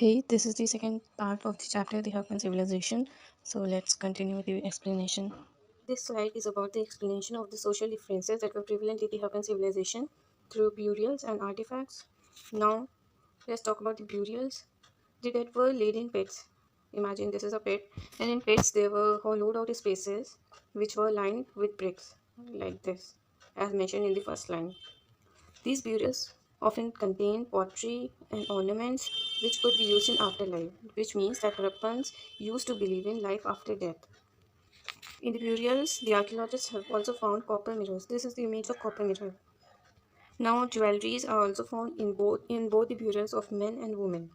Hey, this is the second part of the chapter, the Harappan civilization. So let's continue with the explanation. This slide is about the explanation of the social differences that were prevalent in the Harappan civilization through burials and artifacts. Now, let's talk about the burials. The dead were laid in pits. Imagine this is a pit, and in pits there were hollowed out spaces which were lined with bricks, like this, as mentioned in the first line. These burials often contain pottery and ornaments which could be used in afterlife, which means that Harappans used to believe in life after death. In the burials, the archaeologists have also found copper mirrors. This is the image of copper mirror. Now, jewelries are also found in both the burials of men and women.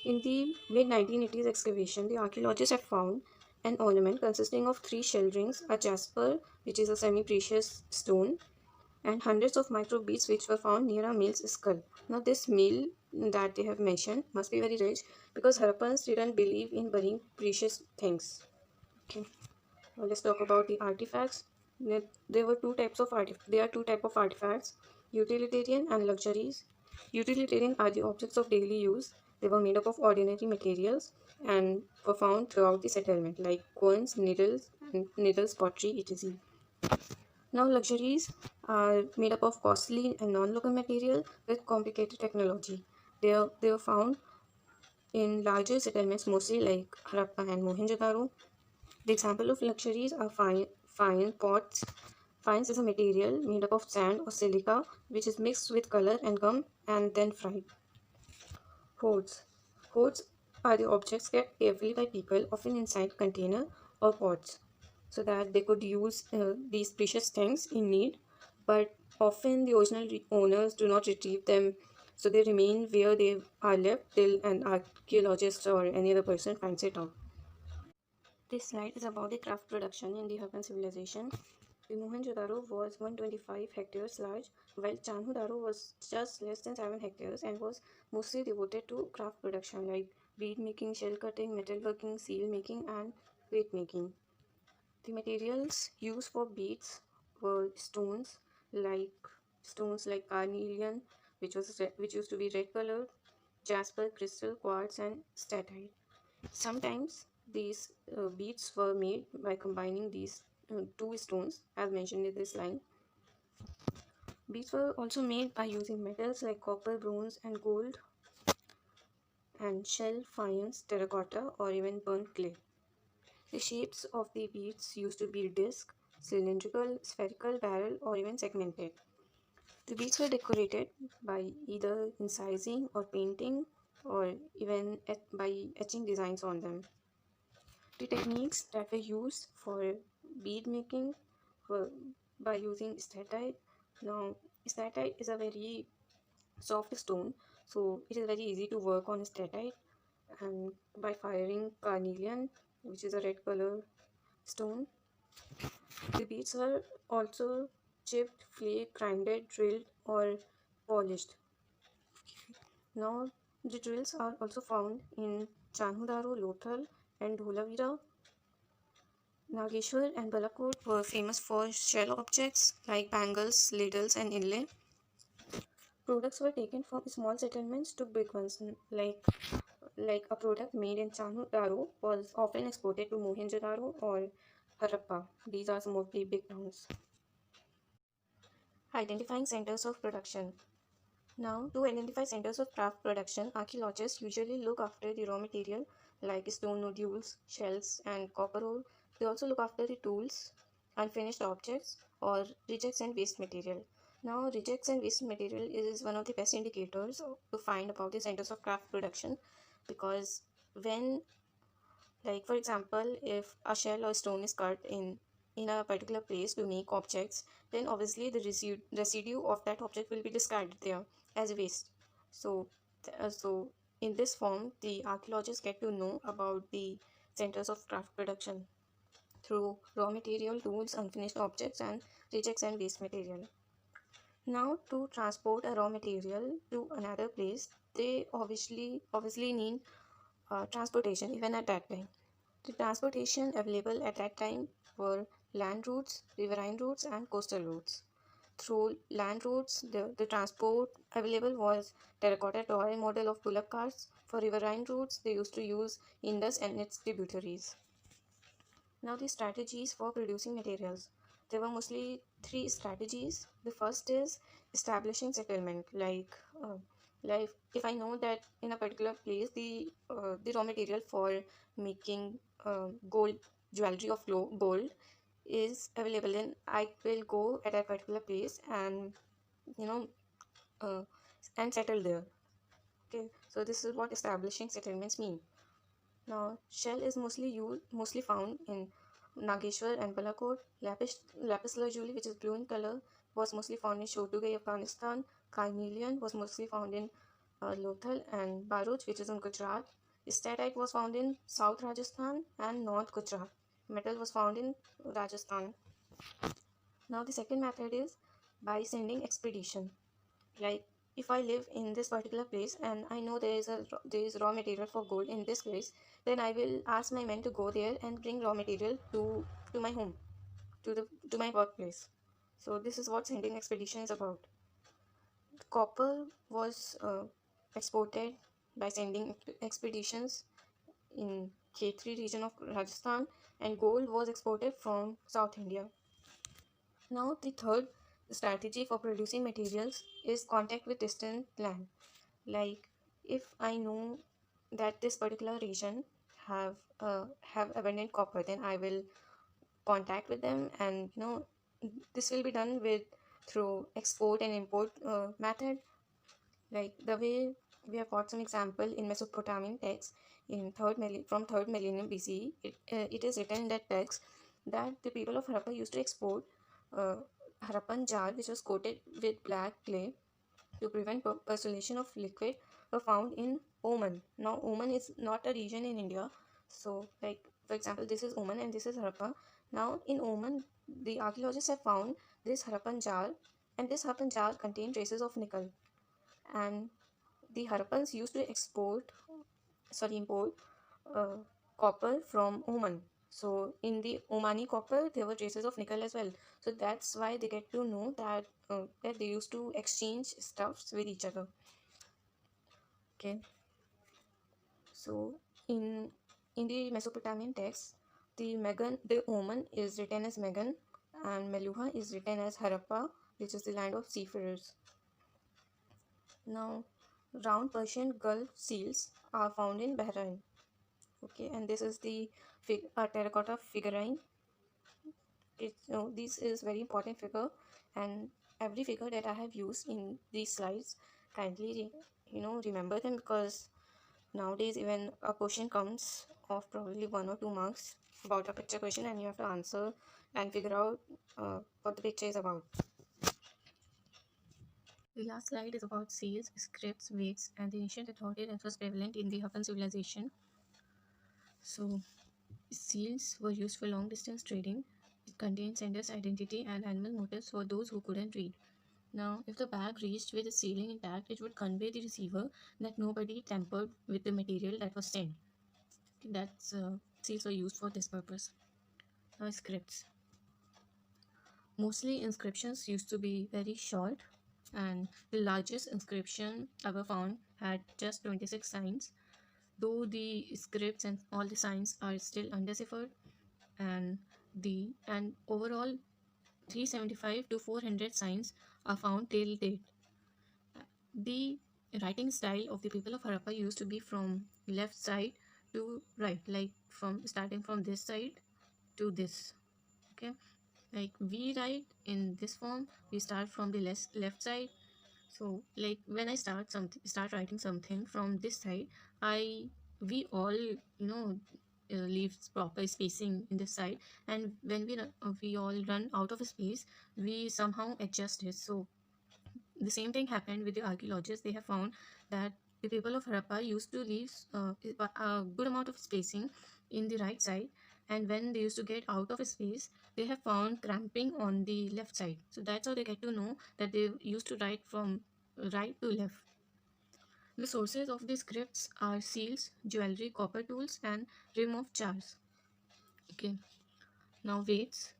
In the mid 1980s excavation, the archaeologists have found an ornament consisting of three shell rings, a jasper, which is a semi-precious stone, and hundreds of micro beads which were found near a male's skull. Now, this meal that they have mentioned must be very rich because Harappans didn't believe in burying precious things. Okay, now let's talk about the artifacts. There were two types of artifacts. There are two types of artifacts: utilitarian and luxuries. Utilitarian are the objects of daily use. They were made up of ordinary materials and were found throughout the settlement, like coins, needles, pottery, etc. Now, luxuries are made up of costly and non-local material with complicated technology. They were found in larger settlements, mostly like Harappa and Mohenjo-daro. The example of luxuries are fine pots. Fines is a material made up of sand or silica, which is mixed with color and gum and then fried. Hoards. Hoards are the objects kept carefully by people, often inside container or pots, so that they could use these precious things in need. But often the original owners do not retrieve them, so they remain where they are left till an archaeologist or any other person finds it out. This slide is about the craft production in the Harappan civilization. The Mohenjo-daro was 125 hectares large, while Chandhu-daro was just less than 7 hectares and was mostly devoted to craft production like bead making, shell cutting, metalworking, seal making, and plate making. The materials used for beads were stones like carnelian, which used to be red colored, jasper, crystal, quartz, and statite. Sometimes these beads were made by combining these two stones, as mentioned in this line. Beads were also made by using metals like copper, bronze, and gold, and shell, faience, terracotta, or even burnt clay. The shapes of the beads used to be disc, cylindrical, spherical, barrel, or even segmented. The beads were decorated by either incising or painting, or even by etching designs on them. The techniques that were used for bead making were by using statite. Now, statite is a very soft stone, so it is very easy to work on statite. And by firing carnelian, which is a red color stone, the beads were also chipped, flaked, grinded, drilled, or polished. Now, the drills are also found in Chanhudaro, Lothal, and Dholavira. Nageshwar and Balakot were famous for shell objects like bangles, ladles, and inlay. Products were taken from small settlements to big ones, like a product made in Chanhudaro was often exported to Mohenjo-daro or Harappa. These are some of the big towns. Identifying centers of production. Now, to identify centers of craft production, archaeologists usually look after the raw material like stone nodules, shells, and copper ore. They also look after the tools, unfinished objects, or rejects and waste material. Now, rejects and waste material is one of the best indicators to find about the centers of craft production because when, like for example, if a shell or stone is cut in a particular place to make objects, then obviously the residue of that object will be discarded there as waste. So, so in this form, the archaeologists get to know about the centers of craft production through raw material, tools, unfinished objects, and rejects and waste material. Now, to transport a raw material to another place, they obviously need transportation even at that time. The transportation available at that time were land routes, riverine routes, and coastal routes. through land routes. The transport available was terracotta toy model of bullock carts. For riverine routes, they used to use Indus and its tributaries. Now, the strategies for producing materials. There were mostly three strategies. The first is establishing settlement. Like if I know that in a particular place the raw material for making gold jewelry of gold is available, then I will go at a particular place and you know uh, and settle there. Okay, so this is what establishing settlements mean. Now, shell is mostly found in Nageshwar and Balakot. Lapis lazuli, which is blue in color, was mostly found in Shotugai, Afghanistan. Carnelian was mostly found in Lothal and Bharuch, which is in Gujarat. Statite was found in South Rajasthan and North Gujarat. Metal was found in Rajasthan. Now, the second method is by sending expedition. Like if I live in this particular place and I know there is raw material for gold in this place, then I will ask my men to go there and bring raw material to my home, to my workplace. So this is what sending expedition is about. Copper was exported by sending expeditions in Khetri region of Rajasthan, and gold was exported from South India. Now, the third strategy for producing materials is contact with distant land. Like if I know that this particular region have abundant copper, then I will contact with them, and this will be done with through export and import method. Like the way we have got some example in Mesopotamian text in from third millennium BCE. It is written in that text that the people of Harappa used to export uh, Harappan jar which was coated with black clay to prevent percolation of liquid were found in Oman. Now Oman is not a region in India. So like for example, this is Oman and this is Harappa. Now in Oman, the archaeologists have found this Harappan jar, and this Harappan jar contained traces of nickel. And the Harappans used to import uh, copper from Oman. So in the Omani copper, there were traces of nickel as well. So that's why they get to know that they used to exchange stuffs with each other. Okay, so in the Mesopotamian text, the Oman is written as Megan, and Meluha is written as Harappa, which is the land of seafarers. Now, round Persian Gulf seals are found in Bahrain. Okay, and this is the terracotta figurine. This is very important figure, and every figure that I have used in these slides, kindly remember them, because nowadays even a question comes of probably 1 or 2 marks about a picture question, and you have to answer and figure out what the picture is about. The last slide is about seals, scripts, weights, and the ancient authority that was prevalent in the Huppan civilization. So, seals were used for long distance trading. It contained sender's identity and animal motifs for those who couldn't read. Now, if the bag reached with the sealing intact, it would convey the receiver that nobody tampered with the material that was sent. That's seals were used for this purpose. Now, scripts. Mostly inscriptions used to be very short, and the largest inscription ever found had just 26 signs, though the scripts and all the signs are still undeciphered. And overall 375 to 400 signs are found till date. The writing style of the people of Harappa used to be from left side to right, like from starting from this side to this. Okay, like we write in this form, we start from the left side. So like when I start writing something from this side, I we all leave proper spacing in this side, and when we all run out of space, we somehow adjust it. So the same thing happened with the archaeologists. They have found that the people of Harappa used to leave a good amount of spacing in the right side, and when they used to get out of space, they have found cramping on the left side. So that's how they get to know that they used to write from right to left. The sources of the scripts are seals, jewelry, copper tools, and rim of jars. Okay, now weights.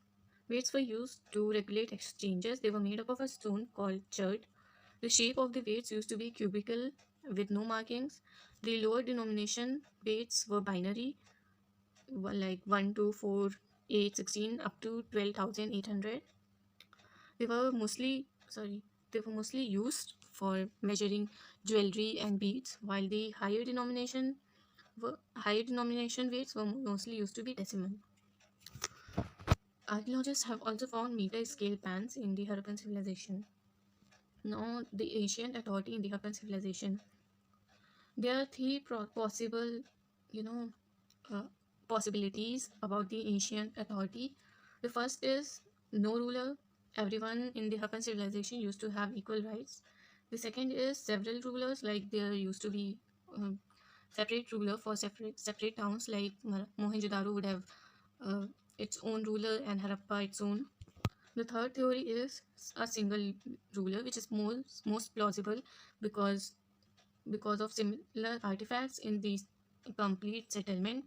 Weights were used to regulate exchanges. They were made up of a stone called chert. The shape of the weights used to be cubical with no markings. The lower denomination weights were binary, like 1, 2, 4, 8, 16, up to 12,800. They were mostly used for measuring jewelry and beads, while the higher denomination weights were mostly used to be decimal. Archaeologists have also found meter scale pans in the Harappan civilization. Now, the ancient authority in the Harappan civilization. There are three possible, you know, uh, possibilities about the ancient authority. The first is no ruler. Everyone in the Harappan civilization used to have equal rights. The second is several rulers, like there used to be um, separate ruler for separate towns, like Mohenjo-daro would have uh, its own ruler and Harappa its own. The third theory is a single ruler, which is most plausible because of similar artifacts in the complete settlement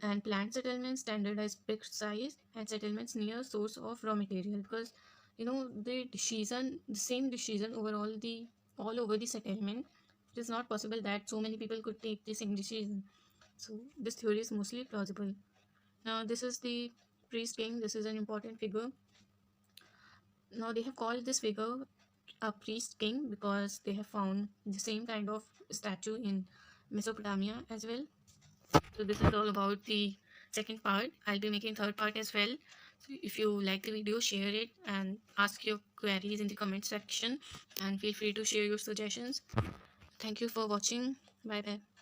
and planned settlements, standardized fixed size, and settlements near source of raw material. Because the same decision all over the settlement, it is not possible that so many people could take the same decision. So this theory is mostly plausible. Now this is the priest king. This is an important figure. Now they have called this figure a priest king because they have found the same kind of statue in Mesopotamia as well. So this is all about the second part. I'll be making third part as well. So if you like the video, share it and ask your queries in the comment section, and feel free to share your suggestions. Thank you for watching. Bye bye.